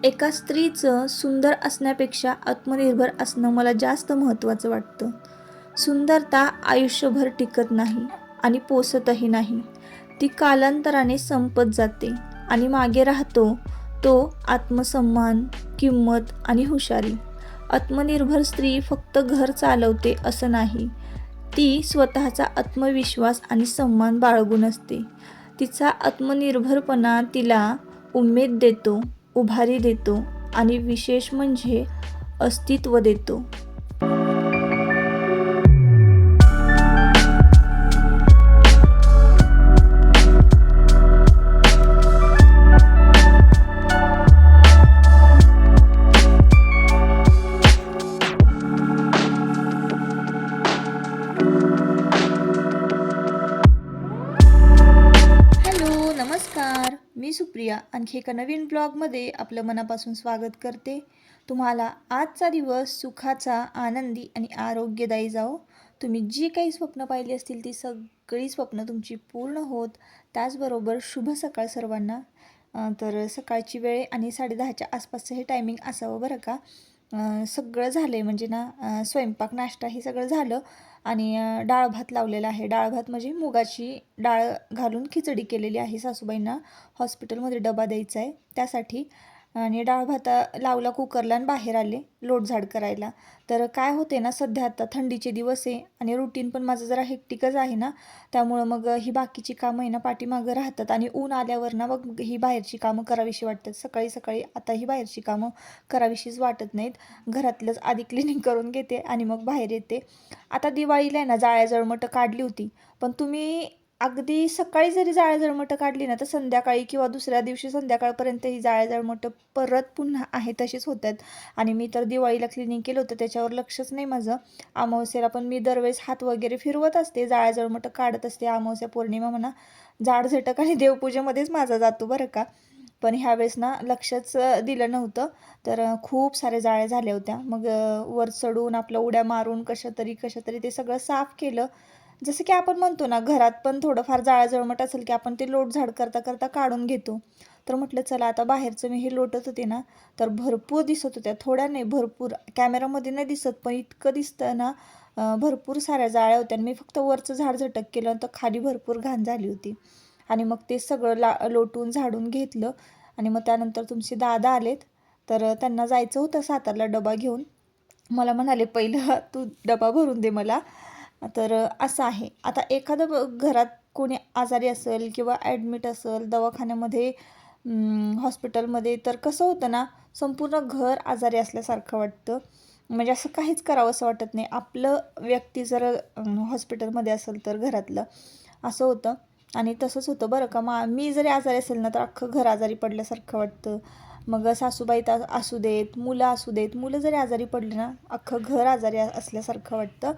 एका स्त्रीचं सुंदर असण्यापेक्षा आत्मनिर्भर असणं मला जास्त महत्त्वाचं वाटतं. सुंदरता आयुष्यभर टिकत नाही आणि पोसतही नाही. ती कालांतराने संपत जाते आणि मागे राहतो तो आत्मसन्मान, किंमत आणि हुशारी. आत्मनिर्भर स्त्री फक्त घर चालवते असं नाही. ती स्वतःचा आत्मविश्वास आणि सन्मान बाळगून असते. तिचा आत्मनिर्भरपणा तिला उमेद देतो, उभारी देतो आणि विशेष म्हणजे अस्तित्व देतो. हॅलो, नमस्कार. मी सुप्रिया आणखी एका नवीन ब्लॉगमध्ये आपलं मनापासून स्वागत करते. तुम्हाला आजचा दिवस सुखाचा, आनंदी आणि आरोग्यदायी जाओ. तुम्ही जी काही स्वप्न पाहिली असतील ती सगळी स्वप्न तुमची पूर्ण होत. त्याचबरोबर शुभ सकाळ सर्वांना. तर सकाळची वेळ आणि 10:30च्या आसपासचं हे टायमिंग असावं बरं का. सगळं झालं आहे म्हणजे ना, स्वयंपाक नाश्ता हे सगळं झालं आणि डाळ भात लावलेला आहे. डाळ भात म्हणजे मुगाची डाळ घालून खिचडी केलेली आहे. सासूबाईंना हॉस्पिटलमध्ये डबा द्यायचा आहे त्यासाठी. आणि डाळ भात लावला कुकरला आणि बाहेर आले लोटझाड करायला. तर काय होते ना, सध्या आता थंडीचे दिवस आहे आणि रुटीन पण माझं जरा हेक्टिकच आहे ना, त्यामुळं मग ही बाकीची कामं आहे ना पाठीमागं राहतात आणि ऊन आल्यावर ना मग ही बाहेरची कामं करावीशी वाटतात. सकाळी सकाळी आता ही बाहेरची कामं करावीशीच वाटत नाहीत. घरातलंच आधी क्लिनिंग करून घेते आणि मग बाहेर येते. आता दिवाळीला आहे ना जाळ्या जळमटं काढली होती, पण तुम्ही अगदी सकाळी जरी जाळ्या जळमटं काढली ना तर संध्याकाळी किंवा दुसऱ्या दिवशी संध्याकाळपर्यंत ही जाळ्या जळमटं परत पुन्हा आहे तशीच होतात. आणि मी तर दिवाळीला क्लिनिंग केलं होतं त्याच्यावर लक्षच नाही माझं. अमावस्येला पण मी दरवेळेस हात वगैरे फिरवत असते, जाळ्या जळमटं काढत असते. अमावस्या पौर्णिमा म्हणा, झाडझटक आणि देवपूजेमध्येच माझा जातो बरं का. पण ह्यावेळेस ना लक्षच दिलं नव्हतं. तर खूप साऱ्या जाळ्या झाल्या होत्या. मग वर चढून आपलं उड्या मारून कशातरी ते सगळं साफ केलं. जसं की आपण म्हणतो ना, घरात पण थोडंफार जाळं जळमट असेल की आपण ते लोटझाड करता करता काढून घेतो. तर म्हटलं चला आता बाहेरचं मी हे लोटत होते ना, तर भरपूर दिसत होत्या. थोड्या नाही, भरपूर. कॅमेरामध्ये नाही दिसत पण इतकं दिसतं ना, भरपूर साऱ्या जाळ्या होत्या. मी फक्त वरचं झाड झटक केलं तर खाली भरपूर घाण झाली होती. आणि मग ते सगळं लोटून झाडून घेतलं. आणि मग त्यानंतर तुमचे दादा आलेत. तर त्यांना जायचं होतं सातारला डबा घेऊन. मला म्हणाले पहिलं तू डबा भरून दे मला. तर असं आहे. आता एखादं घरात कोणी आजारी असेल किंवा ॲडमिट असेल दवाखान्यामध्ये, हॉस्पिटलमध्ये, तर कसं होतं ना, संपूर्ण घर आजारी असल्यासारखं वाटतं. म्हणजे असं काहीच करावंसं वाटत नाही. आपलं व्यक्ती जर हॉस्पिटलमध्ये असेल तर घरातलं असं होतं. आणि तसंच होतं बरं का. मी जरी आजारी असेल ना तर अख्खं घर आजारी पडल्यासारखं वाटतं. मग सासूबाई असू देत, मुलं असू देत, मुलं जरी आजारी पडले ना अख्खं घर आजारी असल्यासारखं वाटतं.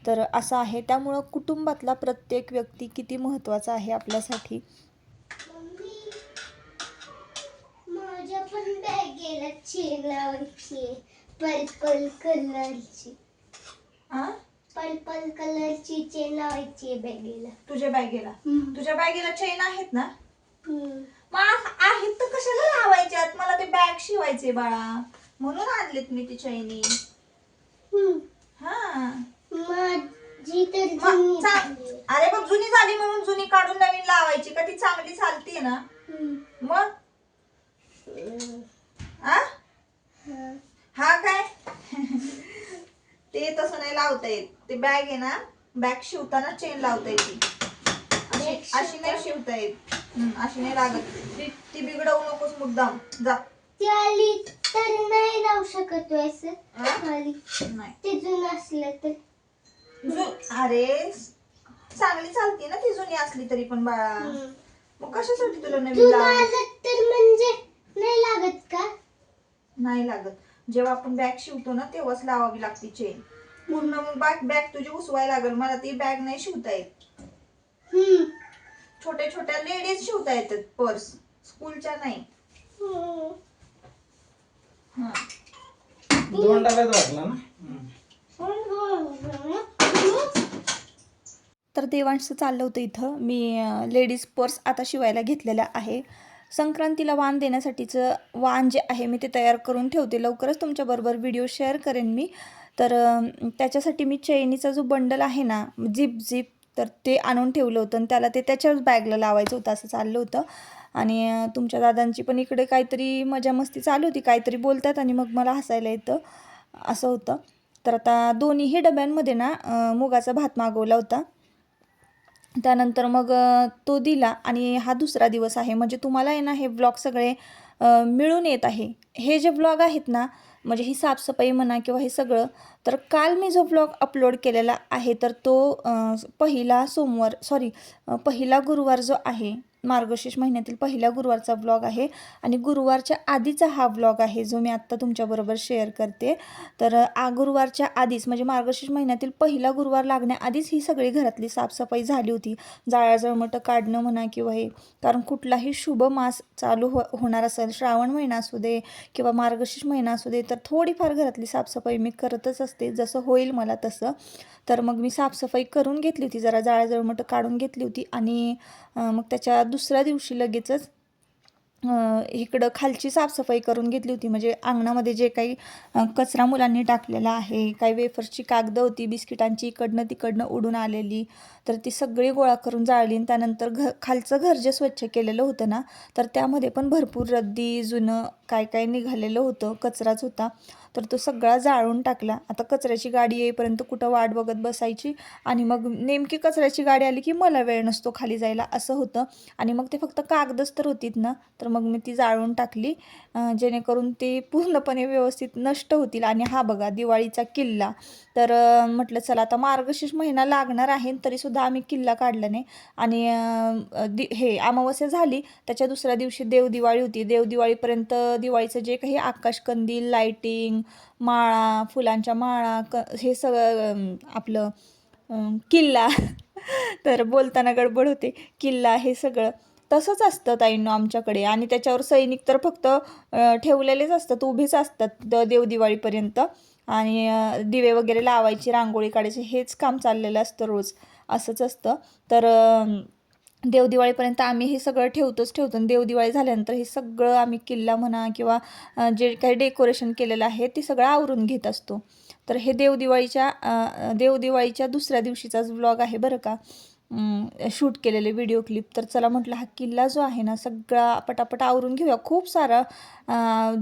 तर असं आहे. त्यामुळं कुटुंबातला प्रत्येक व्यक्ती किती महत्त्वाचा आहे आपल्यासाठी. माझ्या पण बॅगेला चेन लावायची पर्पल कलरची. पर्पल कलरची चेन लावायची बॅगेला. तुझ्या बॅगेला चेन आहेत ना? मग आहेत तर कशाला लावायच्यात? मला ते बॅग शिवायचे बाळा, म्हणून आणलेत मी ती चैनी. हा, माझी तर जुनी झाली. अरे मग जुनी झाली म्हणून जुनी काढून नवीन लावायची का? ती चांगली चालतीये ना. मग हा काय ते तसं नाही लावता येत. ते बॅग आहे ना, बॅग शिवताना चेन लावता येते. अशी नाही शिवता येत. अशी नाही लागत. ती बिघडवू नकोस मुद्दाम. जा. ती आली तर नाही लावू शकत वैसे. आली नाही ते जुनं असलं तर. अरे चांगली चालती ना ती जुनी असली तरी पण बाळा. मग कशासाठी तुला नवीन लावायची? तर म्हणजे नाही लागत का? नाही लागत. जेव्हा आपण बॅग शिवतो ना तेव्हाच लावावी लागते चेन. पूर्ण मग बॅग तुझी उसवायला लागल. मला ती बॅग नाही शिवता येत. छोट्या छोट्या लेडीज शिवता येतात पर्स, स्कूलच्या नाही. तर देवांशचं चाललं होतं इथं. मी लेडीज पर्स आता शिवायला घेतलेला आहे. संक्रांतीला वाण देण्यासाठीचं वाण जे आहे मी ते तयार करून ठेवते. लवकरच तुमच्याबरोबर व्हिडिओ शेअर करेन मी. तर त्याच्यासाठी मी चैनीचा जो बंडल आहे ना, झिप तर ते आणून ठेवलं होतं आणि त्याला ते त्याच्याच बॅगला लावायचं होतं असं चाललं होतं. आणि तुमच्या दादांची पण इकडे काहीतरी मजा मस्ती चालू होती, काहीतरी बोलतात आणि मग मला हसायला येतं, असं होतं. तर आता दोन्हीही डब्यांमध्ये ना मुगाचा भात मागवला होता. त्यानंतर मग तो दिला आणि हा दुसरा दिवस आहे. म्हणजे तुम्हाला आहे ना हे व्लॉग सगळे मिळून येत आहे. हे जे व्लॉग आहेत ना, म्हणजे ही साफसफाई म्हणा किंवा हे सगळं, तर काल मी जो व्लॉग अपलोड केलेला आहे तर तो पहिला गुरुवार जो आहे, मार्गशीर्ष महिन्यातील पहिल्या गुरुवारचा व्लॉग आहे आणि गुरुवारच्या आधीचा हा व्लॉग आहे जो मी आत्ता तुमच्याबरोबर शेअर करते. तर गुरुवारच्या आधीच म्हणजे मार्गशीर्ष महिन्यातील पहिला गुरुवार लागण्याआधीच ही सगळी घरातली साफसफाई झाली होती. जाळ्या जळमटं काढणं म्हणा किंवा हे, कारण कुठलाही शुभ मास चालू होणार असेल, श्रावण महिना असू दे किंवा मार्गशीर्ष महिना असू दे, तर थोडीफार घरातली साफसफाई मी करतच असते, जसं होईल मला तसं. तर मग मी साफसफाई करून घेतली होती, जरा जाळ्या जळमटं काढून घेतली होती आणि मग त्याच्या दुसऱ्या दिवशी लगेचच इकडं खालची साफसफाई करून घेतली होती. म्हणजे अंगणामध्ये जे काही कचरा मुलांनी टाकलेला आहे, काही वेफर्सची कागदं होती बिस्किटांची इकडनं तिकडनं उडून आलेली, तर ती सगळी गोळा करून जाळली. आणि त्यानंतर खालचं घर जे स्वच्छ केलेलं होतं ना, तर त्यामध्ये पण भरपूर रद्दी जुनं काय काय निघालेलं होतं, कचराच होता, तर तो सगळा जाळून टाकला. आता कचऱ्याची गाडी येईपर्यंत कुठं वाट बघत बसायची आणि मग नेमकी कचऱ्याची गाडी आली की मला वेळ नसतो खाली जायला, असं होतं. आणि मग ते फक्त कागदच तर होतीत ना, तर मग मी ती जाळून टाकली जेणेकरून ते पूर्णपणे व्यवस्थित नष्ट होतील. आणि हा बघा दिवाळीचा किल्ला, तर म्हटलं चला आता मार्गशीर्ष महिना लागणार आहे तरीसुद्धा आम्ही किल्ला काढला नाही. आणि हे अमावस्या झाली त्याच्या दुसऱ्या दिवशी देवदिवाळी होती. देवदिवाळीपर्यंत दिवाळीचं जे काही आकाशकंदील, लाईटिंग, माळा, फुलांच्या माळा, हे सगळं आपलं किल्ला तर बोलताना गडबड होते, किल्ला हे सगळं तसंच असतं ताईंनो आमच्याकडे. आणि त्याच्यावर सैनिक तर फक्त ठेवलेलेच असतात, उभेच असतात देवदिवाळीपर्यंत. आणि दिवे वगैरे लावायची, रांगोळी काढायची, हेच काम चाललेलं असतं रोज, असंच असतं. तर देवदिवाळीपर्यंत आम्ही हे सगळं ठेवतो आणि देवदिवाळी झाल्यानंतर हे सगळं आम्ही किल्ला म्हणा किंवा जे काही डेकोरेशन केलेलं आहे ते सगळं आवरून घेत असतो. तर हे देवदिवाळीच्या दुसऱ्या दिवशीचाच व्लॉग आहे बरं का, शूट केलेले व्हिडिओ क्लिप. तर चला म्हटलं हा किल्ला जो आहे ना सगळा पटापट आवरून घेऊया. खूप सारा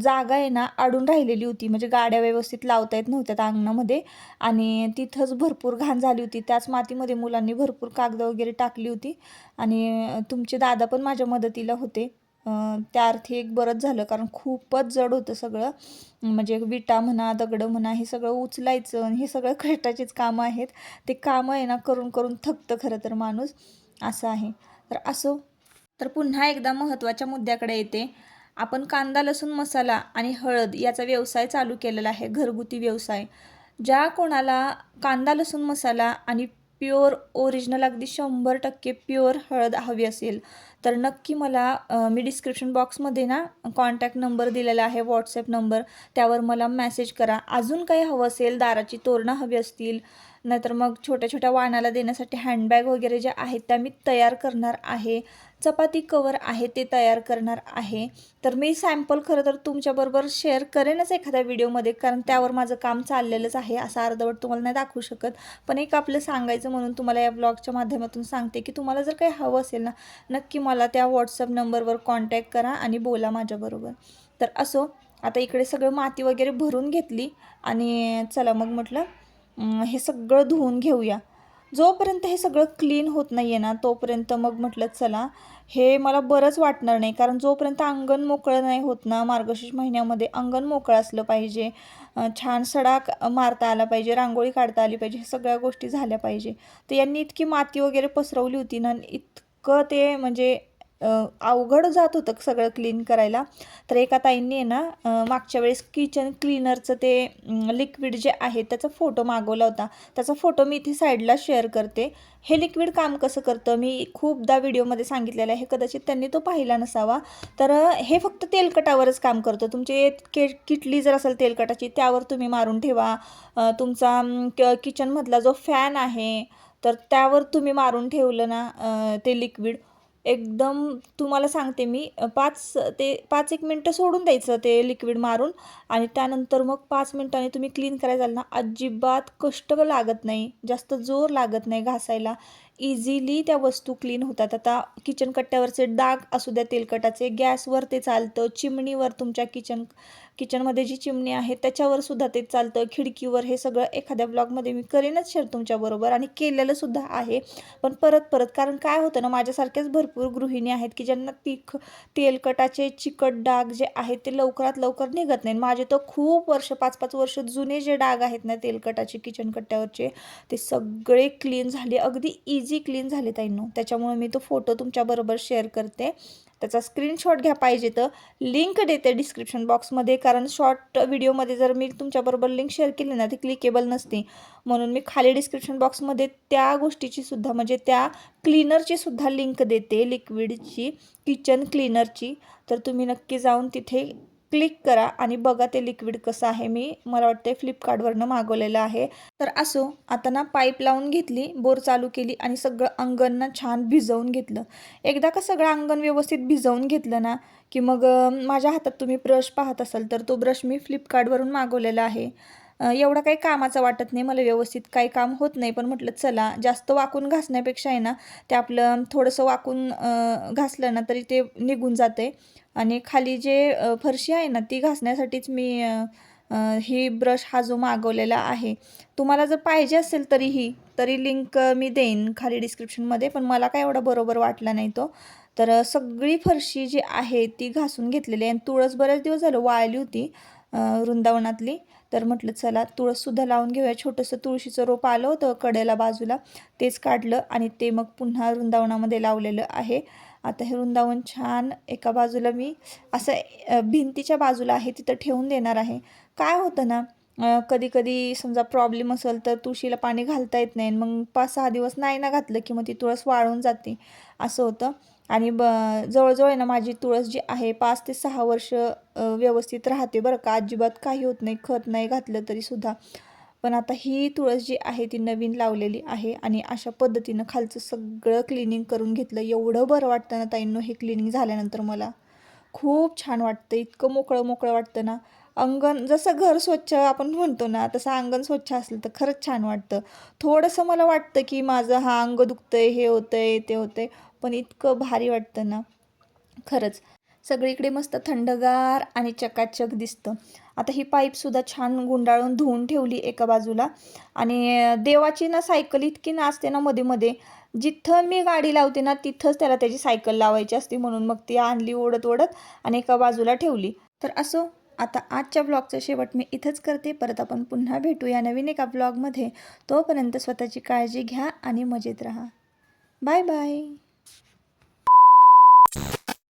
जागा आहे ना अडून राहिलेली होती, म्हणजे गाड्या व्यवस्थित लावता येत नव्हत्या अंगणामध्ये आणि तिथंच भरपूर घाण झाली होती. त्याच मातीमध्ये मुलांनी भरपूर कागदं वगैरे टाकली होती आणि तुमचे दादा पण माझ्या मदतीला होते. त्या अर्थी एक बरंच झालं, कारण खूपच जड होतं सगळं. म्हणजे विटा म्हणा, दगडं म्हणा, हे सगळं उचलायचं आणि हे सगळं कष्टाचीच कामं आहेत. ते कामं आहे ना करून करून थकतं खरं तर माणूस, असं आहे. तर असो, तर पुन्हा एकदा महत्त्वाच्या मुद्द्याकडे येते. आपण कांदा, लसूण, मसाला आणि हळद याचा व्यवसाय चालू केलेला आहे, घरगुती व्यवसाय. ज्या कोणाला कांदा, लसूण, मसाला आणि प्युअर ओरिजिनल अगदी 100% प्युअर हळद हवी असेल तर नक्की मला मी डिस्क्रिप्शन बॉक्समध्ये ना कॉन्टॅक्ट नंबर दिलेला आहे, व्हॉट्सॲप नंबर, त्यावर मला मेसेज करा. अजून काही हवं असेल, दाराची तोरणं हवी असतील, नाहीतर मग छोट्या छोट्या वाणाला देण्यासाठी हँडबॅग वगैरे ज्या आहेत त्या मी तयार करणार आहे. चपाती कवर आहे ते तयार करणार आहे. तर मी सॅम्पल खरं तर तुमच्याबरोबर शेअर करेनच एखाद्या व्हिडिओमध्ये, कारण त्यावर माझं काम चाललेलंच आहे, असं अर्धवट तुम्हाला नाही दाखवू शकत. पण एक आपलं सांगायचं म्हणून तुम्हाला या ब्लॉगच्या माध्यमातून सांगते की तुम्हाला जर काही हवं असेल ना, नक्की मला त्या व्हॉट्सअप नंबरवर कॉन्टॅक्ट करा आणि बोला माझ्याबरोबर. तर असो, आता इकडे सगळं माती वगैरे भरून घेतली आणि चला मग म्हटलं हे सगळं धुवून घेऊया. जोपर्यंत हे सगळं क्लीन होत नाही आहे ना तोपर्यंत मग म्हटलं चला हे मला बरंच वाटणार नाही, कारण जोपर्यंत अंगण मोकळं नाही होत ना, मार्गशीर्ष महिन्यामध्ये अंगण मोकळं असलं पाहिजे, छान सडा मारता आला पाहिजे, रांगोळी काढता आली पाहिजे, हे सगळ्या गोष्टी झाल्या पाहिजे. तर यांनी इतकी माती वगैरे पसरवली होती ना, इतकं ते म्हणजे अवघड जात होतं सगळं क्लीन करायला. तर एका ताईंनी आहे ना मागच्या वेळेस किचन क्लीनरचं ते लिक्विड जे आहे त्याचा फोटो मागवला होता. त्याचा फोटो मी इथे साईडला शेअर करते. हे लिक्विड काम कसं करतं मी खूपदा व्हिडिओमध्ये सांगितलेलं आहे, कदाचित त्यांनी तो पाहिला नसावा. तर हे फक्त तेलकटावरच काम करतं. तुमची किटली जर असेल तेलकटाची त्यावर तुम्ही मारून ठेवा. तुमचा किचनमधला जो फॅन आहे तर त्यावर तुम्ही मारून ठेवलं ना ते लिक्विड, एकदम तुम्हाला सांगते मी 5 मिनटं सोडून द्यायचं ते लिक्विड मारून आणि त्यानंतर मग 5 मिनिटांनी तुम्ही क्लीन करायला जाल ना, अजिबात कष्ट लागत नाही, जास्त जोर लागत नाही घासायला. इझिली त्या वस्तू क्लीन होतात. आता किचन कट्ट्यावरचे डाग असू द्या तेलकटाचे, गॅसवर ते चालतं, चिमणीवर तुमच्या किचनमध्ये जी चिमणी आहे त्याच्यावर सुद्धा ते चालतं, खिडकीवर. हे सगळं एखाद्या ब्लॉगमध्ये मी करेनच शेअर तुमच्याबरोबर आणि केलेलं सुद्धा आहे. पण परत कारण काय होतं ना, माझ्यासारख्याच भरपूर गृहिणी आहेत की ज्यांना तेलकटाचे चिकट डाग जे आहेत ते लवकरात लवकर निघत नाही. माझे तर खूप वर्ष 5-5 वर्ष जुने जे डाग आहेत ना तेलकटाचे किचन कट्ट्यावरचे, ते सगळे क्लीन झाले, अगदी इझी क्लीन झाले ताईंनो. त्याच्यामुळे मी तो फोटो तुमच्याबरोबर शेअर करते. त्याचा स्क्रीनशॉट घ्या, पाहिजे तर लिंक देते डिस्क्रिप्शन बॉक्समध्ये, कारण शॉर्ट व्हिडिओमध्ये जर मी तुमच्याबरोबर लिंक शेअर केली ना ती क्लिकेबल नसते. म्हणून मी खाली डिस्क्रिप्शन बॉक्समध्ये त्या गोष्टीची सुद्धा, म्हणजे त्या क्लीनरची सुद्धा लिंक देते, लिक्विडची, किचन क्लीनरची. तर तुम्ही नक्की जाऊन तिथे क्लिक करा आणि बघा ते लिक्विड कसं आहे. मला वाटतं फ्लिपकार्टवरनं मागवलेलं आहे. तर असो, आता ना पाईप लावून घेतली, बोर चालू केली आणि सगळं अंगण ना छान भिजवून घेतलं. एकदा का सगळं अंगण व्यवस्थित भिजवून घेतलं ना की मग माझ्या हातात तुम्ही ब्रश पाहत असाल तर तो ब्रश मी फ्लिपकार्टवरून मागवलेला आहे. एवढा काही कामाचा वाटत नाही मला, व्यवस्थित काही काम होत नाही. पण म्हटलं चला, जास्त वाकून घासण्यापेक्षा आहे ना ते आपलं थोडंसं वाकून घासलं ना तरी ते निघून जाते. आणि खाली जे फरशी आहे ना ती घासण्यासाठीच मी ही ब्रश हा जो मागवलेला आहे. तुम्हाला जर पाहिजे असेल तरी लिंक मी देईन खाली डिस्क्रिप्शनमध्ये, पण मला काय एवढा बरोबर वाटला नाही तो. तर सगळी फरशी जी आहे ती घासून घेतलेली आहे. आणि तुळस बरेच दिवस झालं वाळली होती वृंदावनातली. तर म्हटलं चला तुळससुद्धा लावून घेऊया. छोटंसं तुळशीचं रोप आलं होतं कडेला बाजूला, तेच काढलं आणि ते मग पुन्हा वृंदावनामध्ये लावलेलं आहे. आता हे वृंदावन छान एका बाजूला मी असं भिंतीच्या बाजूला आहे तिथं ठेवून देणार आहे. काय होतं ना, कधी कधी समजा प्रॉब्लेम असेल तर तुळशीला पाणी घालता येत नाही, मग 5-6 दिवस नाही ना घातलं की मग ती तुळस वाळून जाते, असं होतं. आणि जवळजवळ आहे ना माझी तुळस जी आहे 5 ते 6 वर्ष व्यवस्थित राहते बरं का, अजिबात काही होत नाही, खत नाही घातलं तरीसुद्धा. पण आता ही तुळस जी आहे ती नवीन लावलेली आहे आणि अशा पद्धतीनं खालचं सगळं क्लिनिंग करून घेतलं. एवढं बरं वाटतं ना ताईंनो हे क्लिनिंग झाल्यानंतर, मला खूप छान वाटतं, इतकं मोकळं मोकळं वाटतं ना. अंगण जसं घर स्वच्छ आपण म्हणतो ना तसं अंगण स्वच्छ असलं तर खरंच छान वाटतं. थोडंसं मला वाटतं की माझं हा अंग दुखतंय, हे होतंय, ते होतंय, पण इतकं भारी वाटतं ना खरंच. सगळीकडे मस्त थंडगार आणि चकाचक दिसतं. आता ही पाईपसुद्धा छान गुंडाळून धुवून ठेवली एका बाजूला. आणि देवाची ना सायकल इतकी नाचते ना मध्ये मध्ये, जिथं मी गाडी लावते ना तिथंच त्याला त्याची सायकल लावायची असते, म्हणून मग ती आणली ओढत ओढत आणि एका बाजूला ठेवली. तर असो, आता आजच्या ब्लॉगचं शेवट मी इथंच करते. परत आपण पुन्हा भेटूया नवीन एका ब्लॉगमध्ये. तोपर्यंत स्वतःची काळजी घ्या आणि मजेत राहा. Bye bye.